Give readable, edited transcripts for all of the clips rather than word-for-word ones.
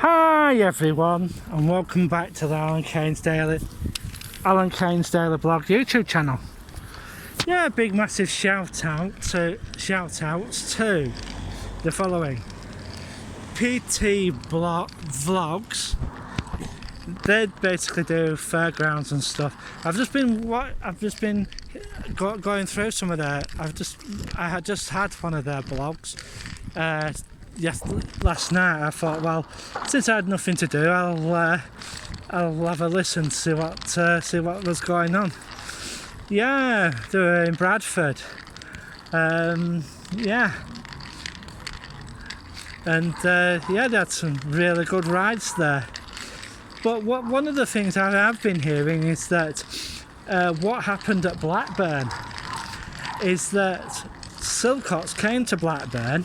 Hi everyone, and welcome back to the Alan Keynes Daily Blog YouTube channel. Yeah, a big massive shout outs to the following: PT Vlogs. They basically do fairgrounds and stuff. I've just been going through some of their. I had just had one of their blogs. Last night. I thought, well, since I had nothing to do, I'll have a listen to see what was going on. Yeah, they were in Bradford. Yeah, and they had some really good rides there. But one of the things I have been hearing is that what happened at Blackburn is that Silcox came to Blackburn.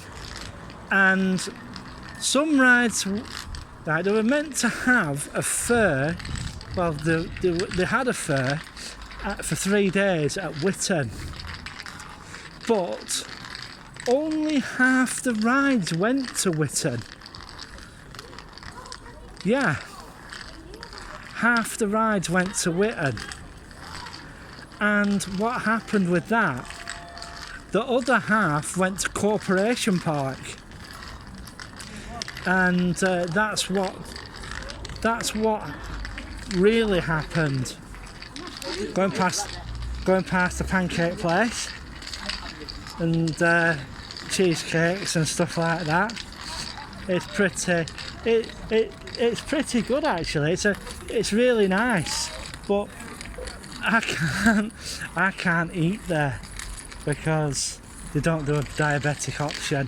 And some rides, they were meant to have a fair. Well, they had a fair for 3 days at Witton, but only half the rides went to Witton. Yeah, half the rides went to Witton. And what happened with that? The other half went to Corporation Park. And that's what really happened. Going past the pancake place and cheesecakes and stuff like that. It's pretty good actually. It's really nice, but I can't eat there because they don't do a diabetic option.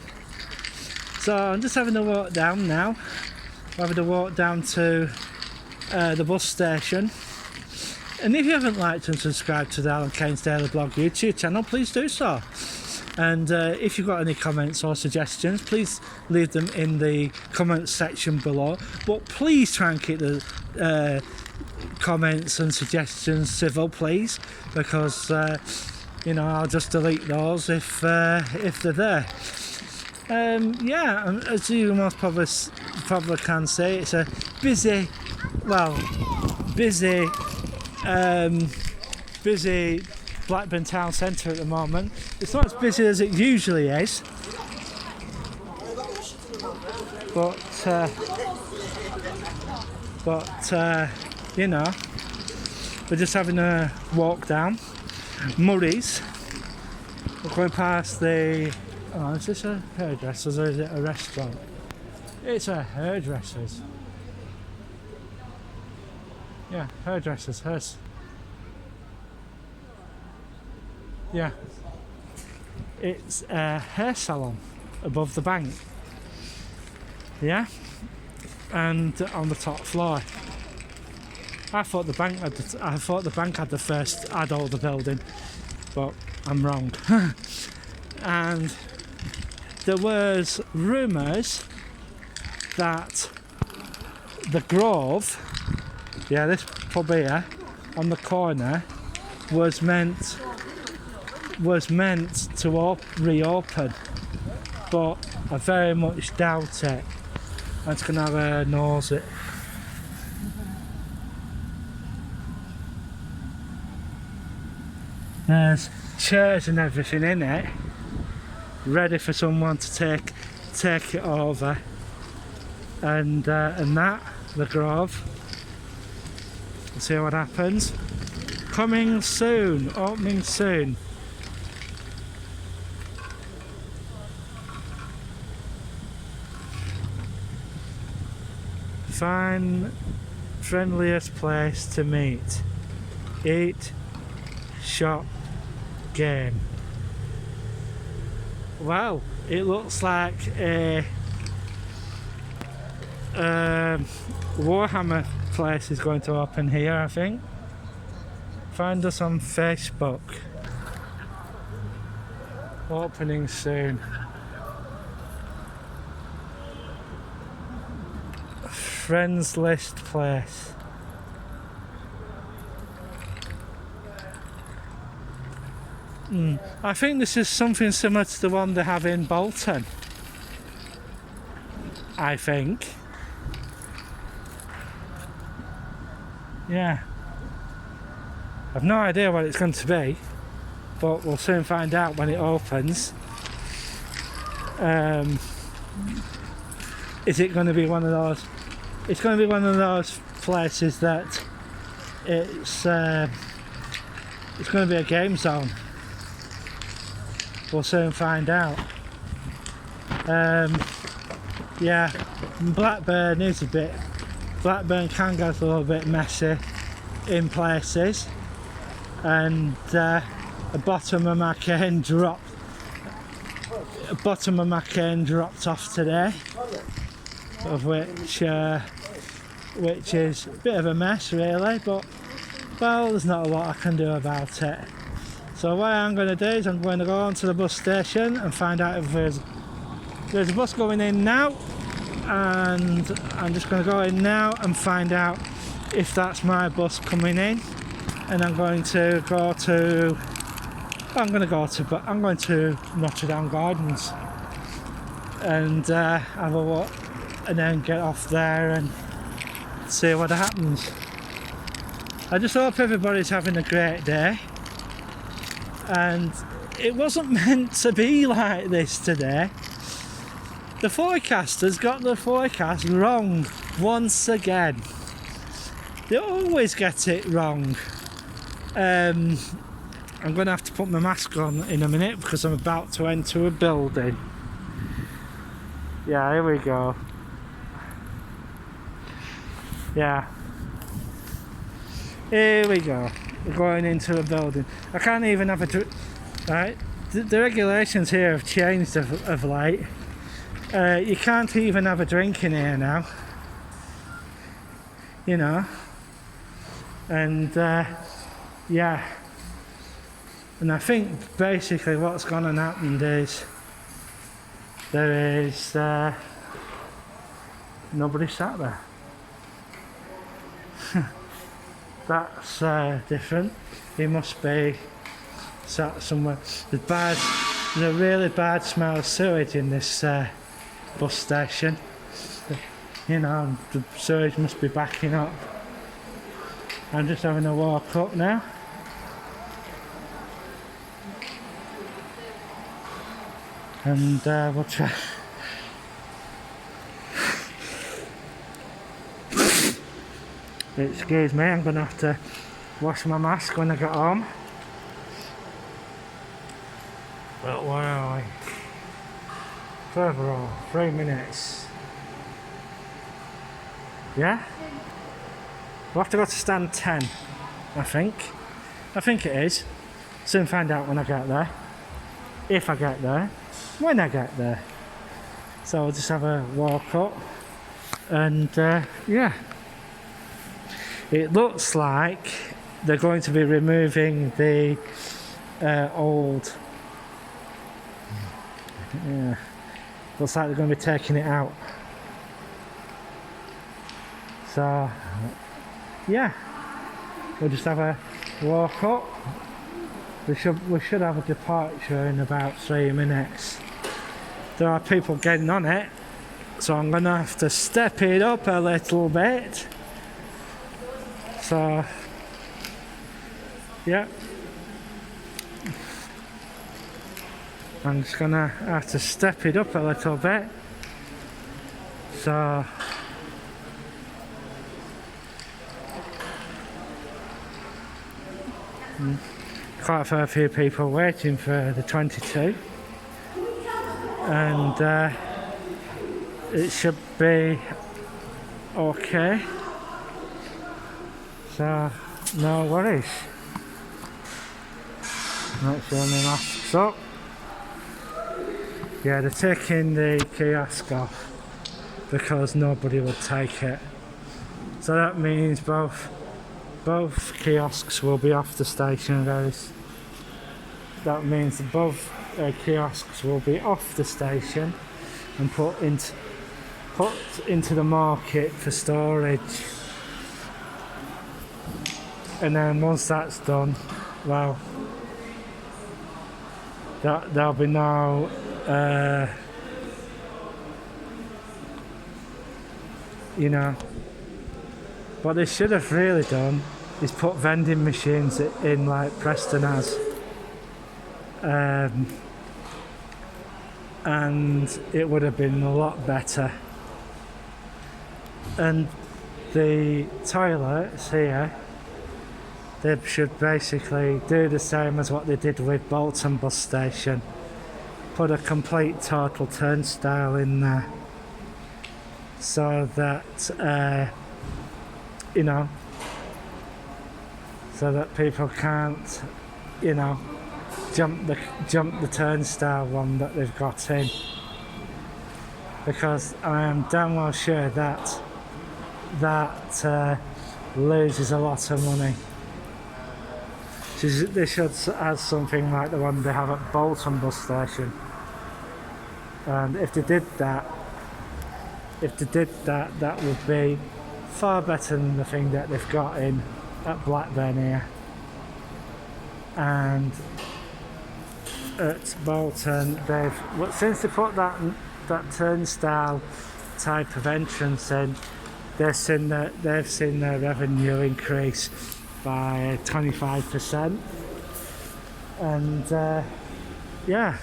So I'm just having a walk down now. I'm having a walk down to the bus station. And if you haven't liked and subscribed to the Alan Keynes Daily Blog YouTube channel, please do so. And if you've got any comments or suggestions, please leave them in the comments section below. But please try and keep the comments and suggestions civil, please, because I'll just delete those if they're there. Yeah, as you most probably can see, it's a busy Blackburn town centre at the moment. It's not as busy as it usually is, but we're just having a walk down Murray's. We're going past the. Oh, is this a hairdresser's or is it a restaurant? It's a hairdresser's. Yeah, hairdresser's. Yeah. It's a hair salon above the bank. Yeah? And on the top floor. I thought the bank had the first all the building, but I'm wrong. And there was rumours that the Grove, this pub here on the corner, was meant to reopen, but I very much doubt it. I'm just gonna have a nose it. There's chairs and everything in it, ready for someone to take it over, and that the Grove. We'll see what happens. Coming soon, opening soon. Find friendliest place to meet, eat, shop, game. Well, it looks like a Warhammer place is going to open here, I think. Find us on Facebook. Opening soon. Friends list place. I think this is something similar to the one they have in Bolton. I think. Yeah. I've no idea what it's going to be, but we'll soon find out when it opens. Is it going to be one of those? It's going to be one of those places that it's going to be a game zone. We'll soon find out. Yeah, Blackburn is a bit. Blackburn can get a little bit messy in places, and the bottom of my cane dropped. Bottom of my cane dropped off today, of which is a bit of a mess really, but well, there's not a lot I can do about it. So what I'm going to do is I'm going to go on to the bus station and find out if there's a bus going in now, and I'm just going to go in now and find out if that's my bus coming in, and I'm going to Notre Dame Gardens and have a walk, and then get off there and see what happens. I just hope everybody's having a great day, and it wasn't meant to be like this today. The forecasters got the forecast wrong once again. They always get it wrong. I'm going to have to put my mask on in a minute because I'm about to enter a building. Yeah, here we go. Yeah. Here we go. We're going into a building. I can't even have a drink. Right? The regulations here have changed of late. You can't even have a drink in here now. You know. And yeah. And I think basically what's gone and happened is there is nobody sat there. That's different. He must be sat somewhere. There's a really bad smell of sewage in this bus station. You know, the sewage must be backing up. I'm just having a walk up now. And we'll try. Excuse me, I'm going to have to wash my mask when I get home. But where are we? Further on, 3 minutes. Yeah? We'll have to go to stand 10, I think. I think it is. Soon find out when I get there. If I get there. When I get there. So I'll just have a walk up. And yeah. It looks like they're going to be removing the old. Yeah, looks like they're going to be taking it out. So, yeah, we'll just have a walk up. We should have a departure in about 3 minutes. There are people getting on it, so I'm going to have to step it up a little bit. So, yeah, I'm just gonna have to step it up a little bit. So, quite a fair few people waiting for the 22, and it should be okay. So, no worries. Make sure my mask's up. Yeah, they're taking the kiosk off because nobody will take it. So that means both kiosks will be off the station, guys. That means that both kiosks will be off the station and put into the market for storage. And then once that's done, well, there'll be no you know, What they should have really done is put vending machines in like Preston has. And it would have been a lot better. And the toilets here, they should basically do the same as what they did with Bolton bus station. Put a complete total turnstile in there so that you know, so that people can't, you know, jump the turnstile one that they've got in, because I am damn well sure that loses a lot of money. They should add something like the one they have at Bolton bus station, and if they did that, that would be far better than the thing that they've got in at Blackburn here. And at Bolton, since they put that turnstile type of entrance in, they've seen their revenue increase by 25%, and yeah,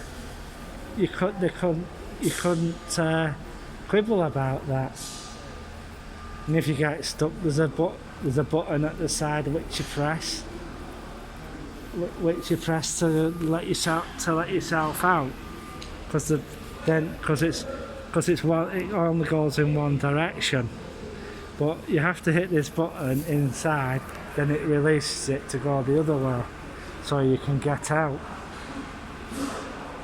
you couldn't quibble about that. And if you get stuck, there's a button at the side which you press to let yourself out, because it only goes in one direction. But you have to hit this button inside, then it releases it to go the other way, so you can get out.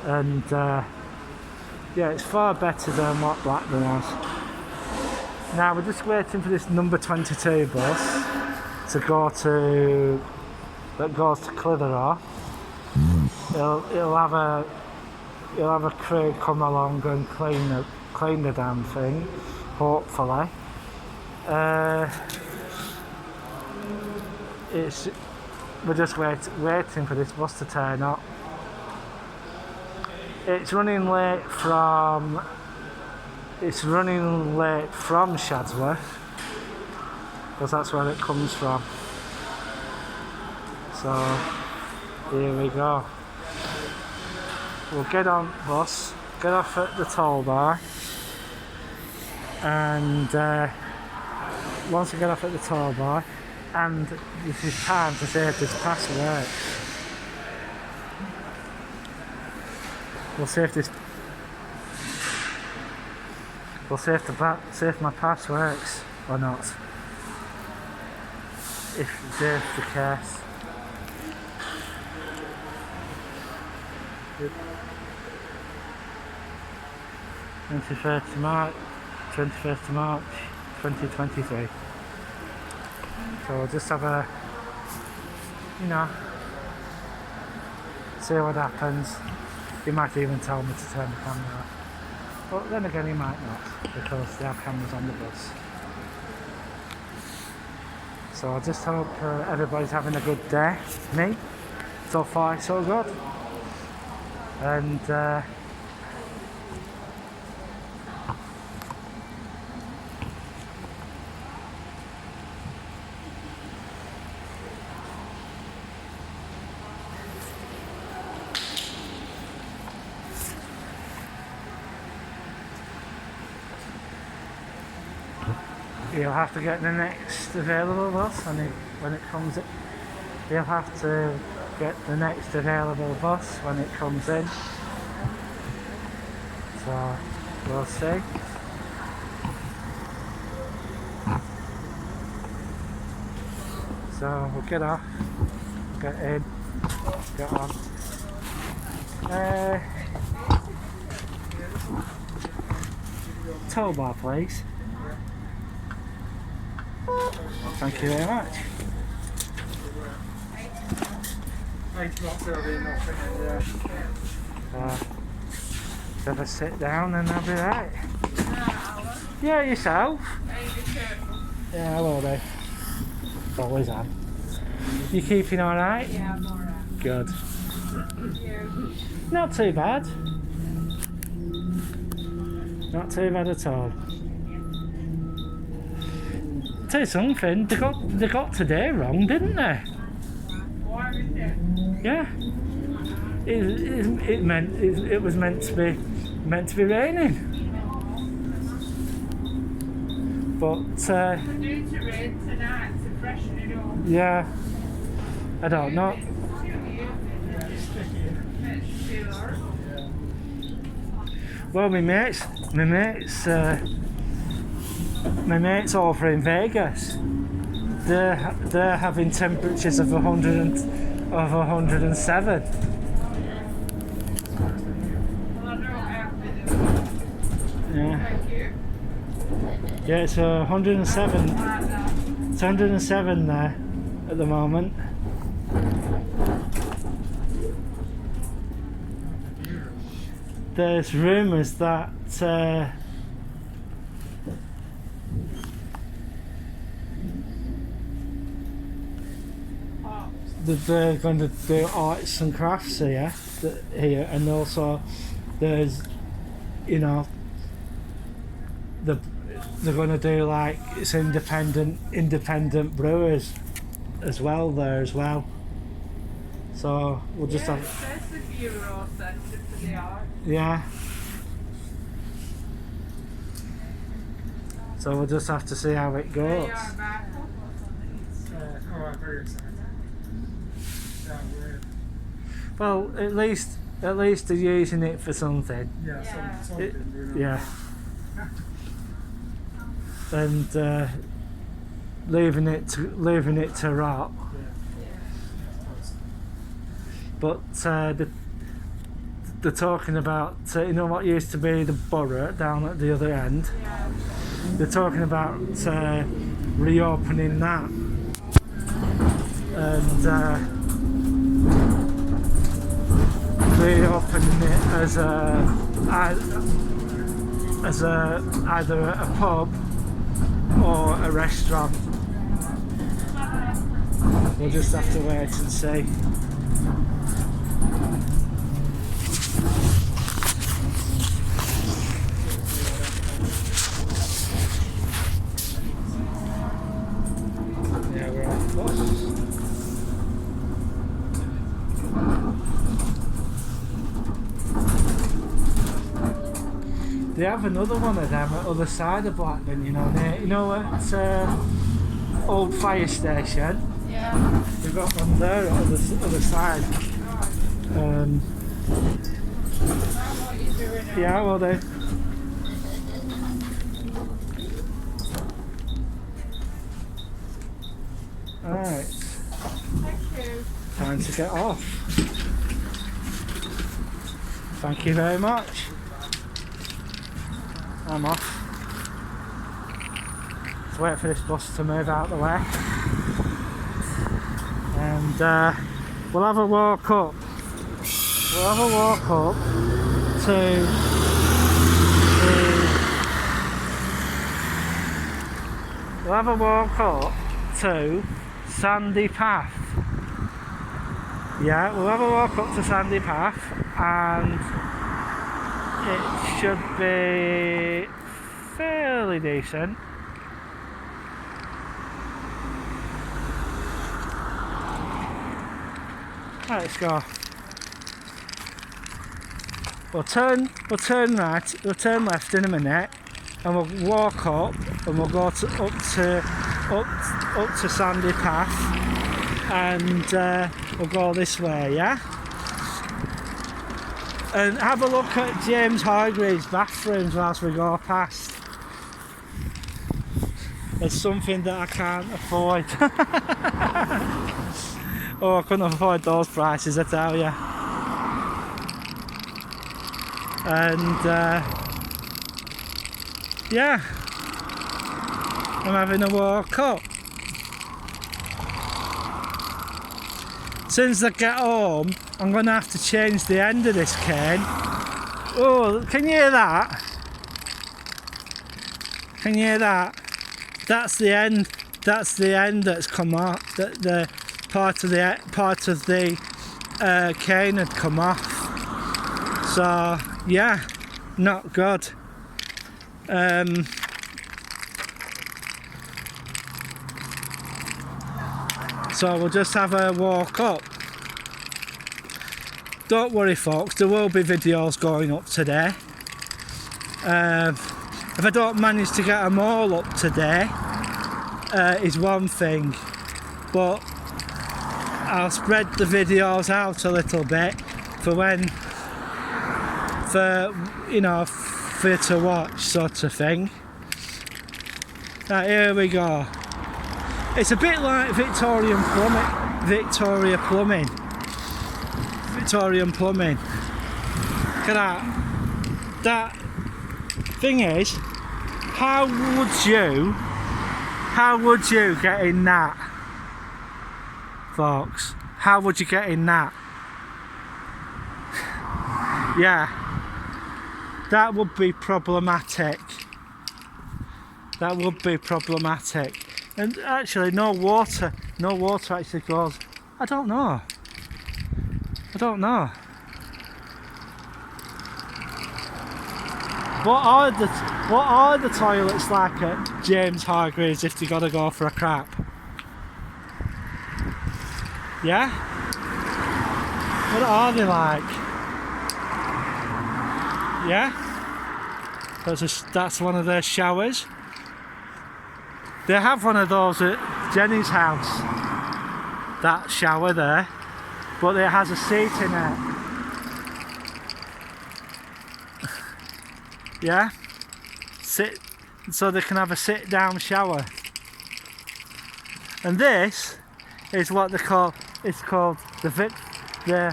And yeah, it's far better than what Blackburn has. Now we're just waiting for this number 22 bus to go to, that goes to Clitheroe. It'll have a crew come along and clean the damn thing, hopefully. We're just waiting for this bus to turn up. It's running late from Shadsworth, because that's where it comes from. So here we go. We'll get on bus, get off at the toll bar, and once we get off at the toll bar, and this is time to see if this pass works. We'll see if my pass works or not. If there's the case. 21st of March 2023. So we'll just have a, see what happens. He might even tell me to turn the camera off. But then again, he might not, because they have cameras on the bus. So I just hope everybody's having a good day. Me, so far so good. And you'll have to get the next available bus when it comes in. You'll have to get the next available bus when it comes in. So we'll see. So we'll get off, get in, get on. Toll bar, please. Thank you very much. Have a sit down and I'll be right. Yeah, yourself? Yeah, hello there. Always am. You keeping alright? Yeah, I'm alright. Good. You? Not too bad. Not too bad at all. tell you something, they got today wrong, didn't they? Warm, isn't it? Yeah. It was meant to be raining. But They're due to rain tonight to freshen it up. yeah, I don't know. It's too horrible. Well, my mates over in Vegas. They're having temperatures of 107. Well, I know I have to do. Yeah, Thank you. yeah. It's 107. Like that. It's 107 there at the moment. There's rumours that Oh, that they're going to do arts and crafts here, and also there's, you know, they're going to do like it's independent brewers as well there as well. So we'll just yeah, it have, says the Bureau Centre for the Arts. yeah. So we'll just have to see how it There goes. you are, Michael. I'm very excited. Yeah, Well, at least they're using it for something. yeah, Yeah. something, you know. Yeah. And leaving it to rot. But they're talking about you know what used to be the borough down at the other end. Yeah. They're talking about reopening that and reopening it as either a pub or a restaurant. We'll just have to wait and see. Yeah, we're on foot. They have another one of them at the other side of Blackburn, you know, at old fire station. Yeah. They've got one there at the other side. Now what you doing now? Yeah, well they. Alright, Thank you. time to get off. Thank you very much. I'm off. Let's wait for this bus to move out of the way. And we'll have a walk up. We'll have a walk up to we'll have a walk up to Sandy Path. Yeah, we'll have a walk up to Sandy Path and it should be fairly decent. Right, let's go. We'll turn right, we'll turn left in a minute, and we'll walk up, and we'll go up to Sandy Path, and we'll go this way, yeah. And have a look at James Hargreaves' bathrooms whilst we go past. It's something that I can't afford. Oh, I couldn't afford those prices, I tell you. And yeah, I'm having a walk up. Since I get home, I'm going to have to change the end of this cane. Oh, can you hear that? Can you hear that? That's the end. That's the end that's come off. The part of the cane had come off. So yeah, not good. So we'll just have a walk up. Don't worry folks, there will be videos going up today. If I don't manage to get them all up today, is one thing, but I'll spread the videos out a little bit for you know, for you to watch, sort of thing. Right, here we go. It's a bit like Victorian plumbing. Victorian plumbing. Look at that. That thing is, how would you get in that, folks? How would you get in that? Yeah, that would be problematic. That would be problematic. And actually, no water actually goes. I don't know. What are the toilets like at James Hargreaves if they gotta go for a crap? Yeah? What are they like? Yeah? That's one of their showers. They have one of those at Jenny's house. That shower there. But it has a seat in it. Yeah? So they can have a sit down shower. And this is what they call, it's called well,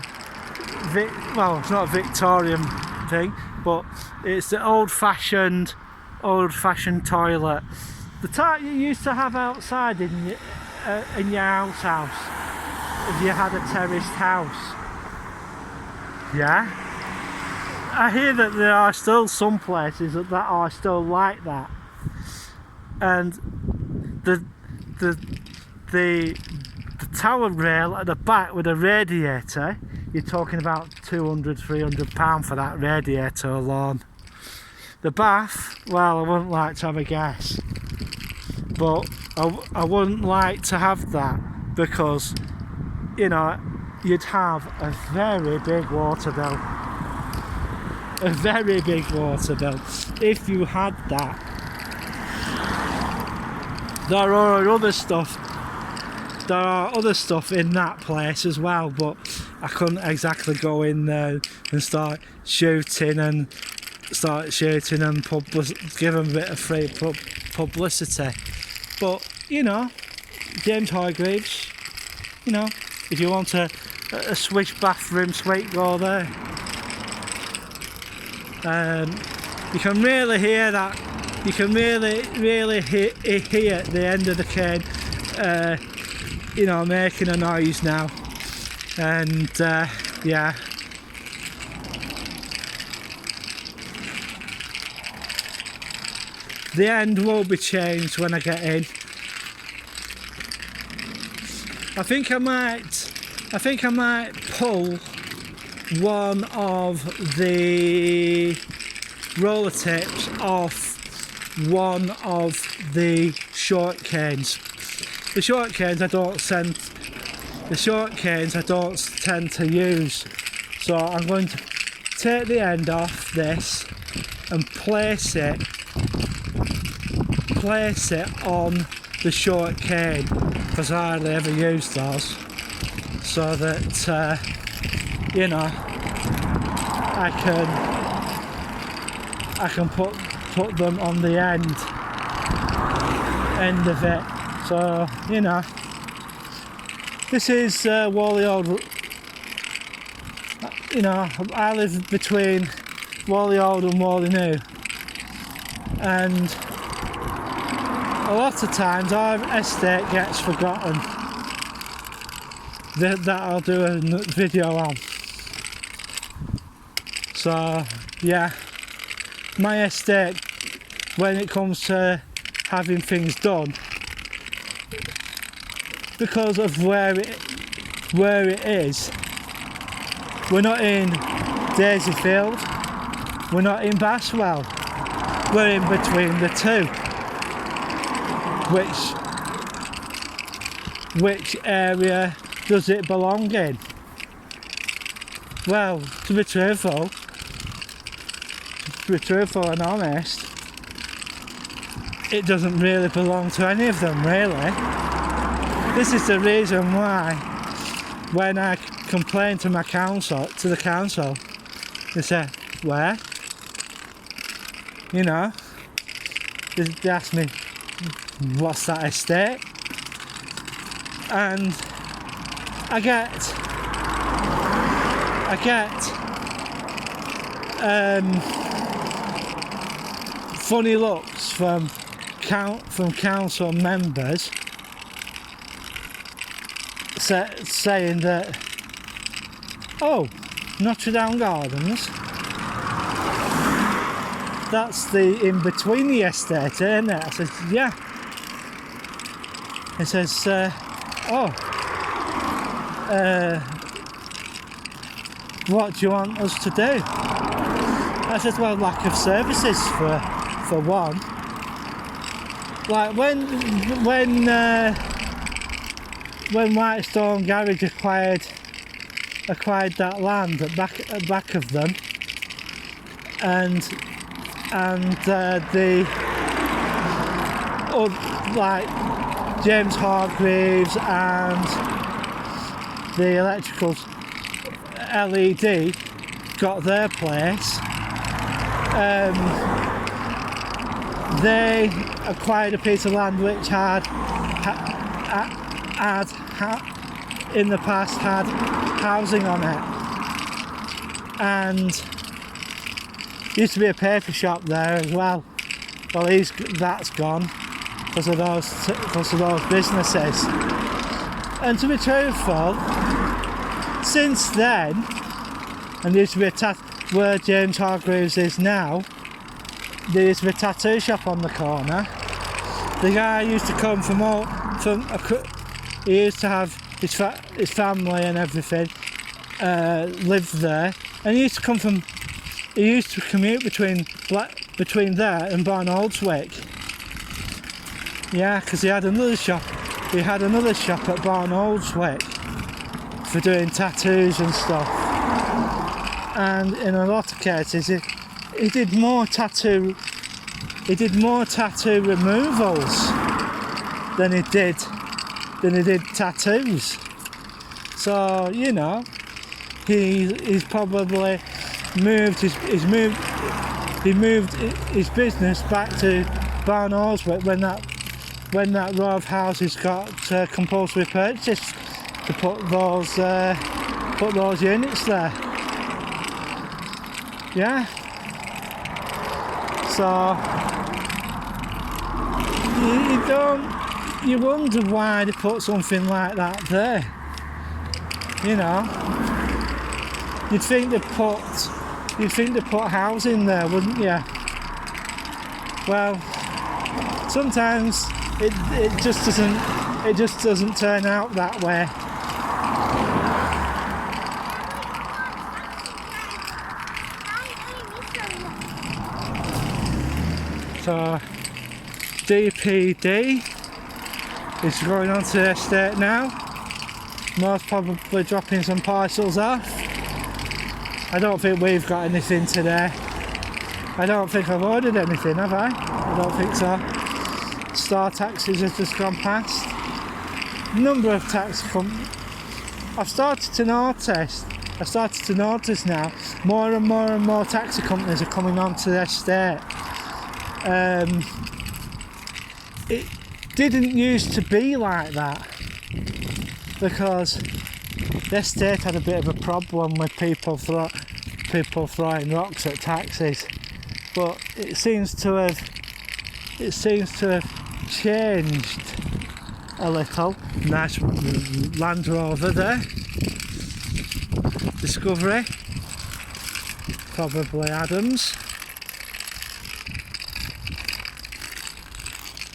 it's not a Victorian thing, but it's the old fashioned toilet. The type you used to have outside in your house if you had a terraced house. Yeah? I hear that there are still some places that are still like that. And the tower rail at the back with a radiator, you're talking about £200–300 for that radiator alone. The bath, well, I wouldn't like to have a guess, but I wouldn't like to have that because, you know, you'd have a very big water bill. A very big water bill if you had that. There are other stuff in that place as well, but I couldn't exactly go in there and start shooting and give them a bit of free publicity. But, you know, James Hargreaves, you know, if you want a swish bathroom suite, go there. You can really hear that. You can really hear the end of the cane, you know, making a noise now. And yeah. The end will be changed when I get in. I think I might pull one of the roller tips off one of the short canes. The short canes I don't tend to use, so I'm going to take the end off this and place it on the short cane, because I hardly ever use those, so that you know, I can put them on the end of it. So, you know, this is Whalley Old. You know, I live between Whalley Old and Whalley New, and a lot of times our estate gets forgotten. That I'll do a video on. So yeah, my estate, when it comes to having things done, because of where it is, we're not in Daisyfield, we're not in Baswell, we're in between the two, which area does it belong in? Well, to be truthful and honest, it doesn't really belong to any of them, really. This is the reason why when I complain to the council, they say, where? You know, they ask me, what's that estate? And I get funny looks from council members saying that, oh, Notre Dame Gardens, that's the in between the estate, isn't it? I said, yeah. He says, what do you want us to do? I said, well, lack of services for one. Like when Whitestone Garage acquired that land at back of them, and like James Hargreaves and the electrical LED got their place, they acquired a piece of land which had in the past had housing on it, and used to be a paper shop there as well. Well, that's gone because of those businesses. And to be truthful, since then, and there used to be where James Hargreaves is now, there used to be a tattoo shop on the corner. The guy used to come he used to have his family and everything lived there, and he used to commute between there and Barnoldswick. Yeah, because he had another shop at Barnoldswick for doing tattoos and stuff. And in a lot of cases, he did more tattoo removals than he did tattoos. So, you know, he's probably moved his business back to Barnoldswick when that row of houses got compulsory purchase to put those units there. Yeah. So you wonder why they put something like that there. You know, you'd think they put housing there, wouldn't you? Well, sometimes it just doesn't turn out that way. So DPD is going on to the estate now, most probably dropping some parcels off. I don't think we've got anything today. I don't think I've ordered anything, have I? I don't think so. Star taxis have just gone past. Number of taxi companies. I've started to notice now more and more taxi companies are coming onto the estate. It didn't used to be like that, because the estate had a bit of a problem with people throwing rocks at taxis, but it seems to have changed a little. Nice Land Rover there, Discovery, probably Adams.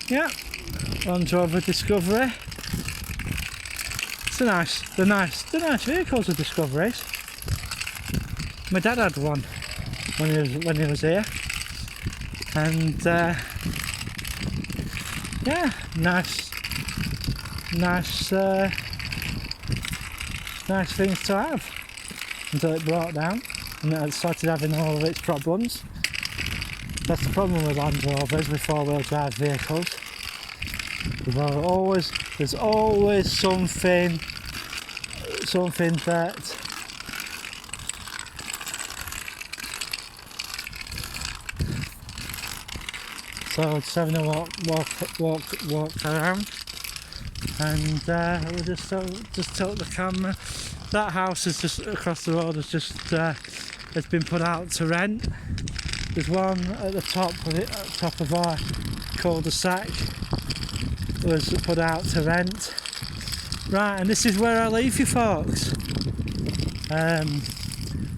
Yeah, Land Rover Discovery. They're nice vehicles, the Discoveries. My dad had one when he was here, and yeah, nice nice nice things to have until it broke down and it started having all of its problems. That's the problem with Land Rovers, with four-wheel drive vehicles. There's always something that so just having a walk around, and we'll just tilt the camera. That house is just across the road. It's been put out to rent. There's one at the top of it, at the top of our cul-de-sac, was put out to rent. Right, and this is where I leave you, folks.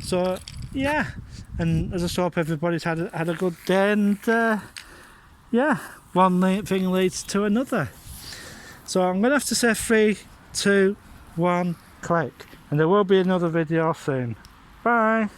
So yeah, and I just hope everybody's had a good day, and yeah, one thing leads to another. So I'm gonna have to say 3, 2, 1, click, and there will be another video soon. Bye.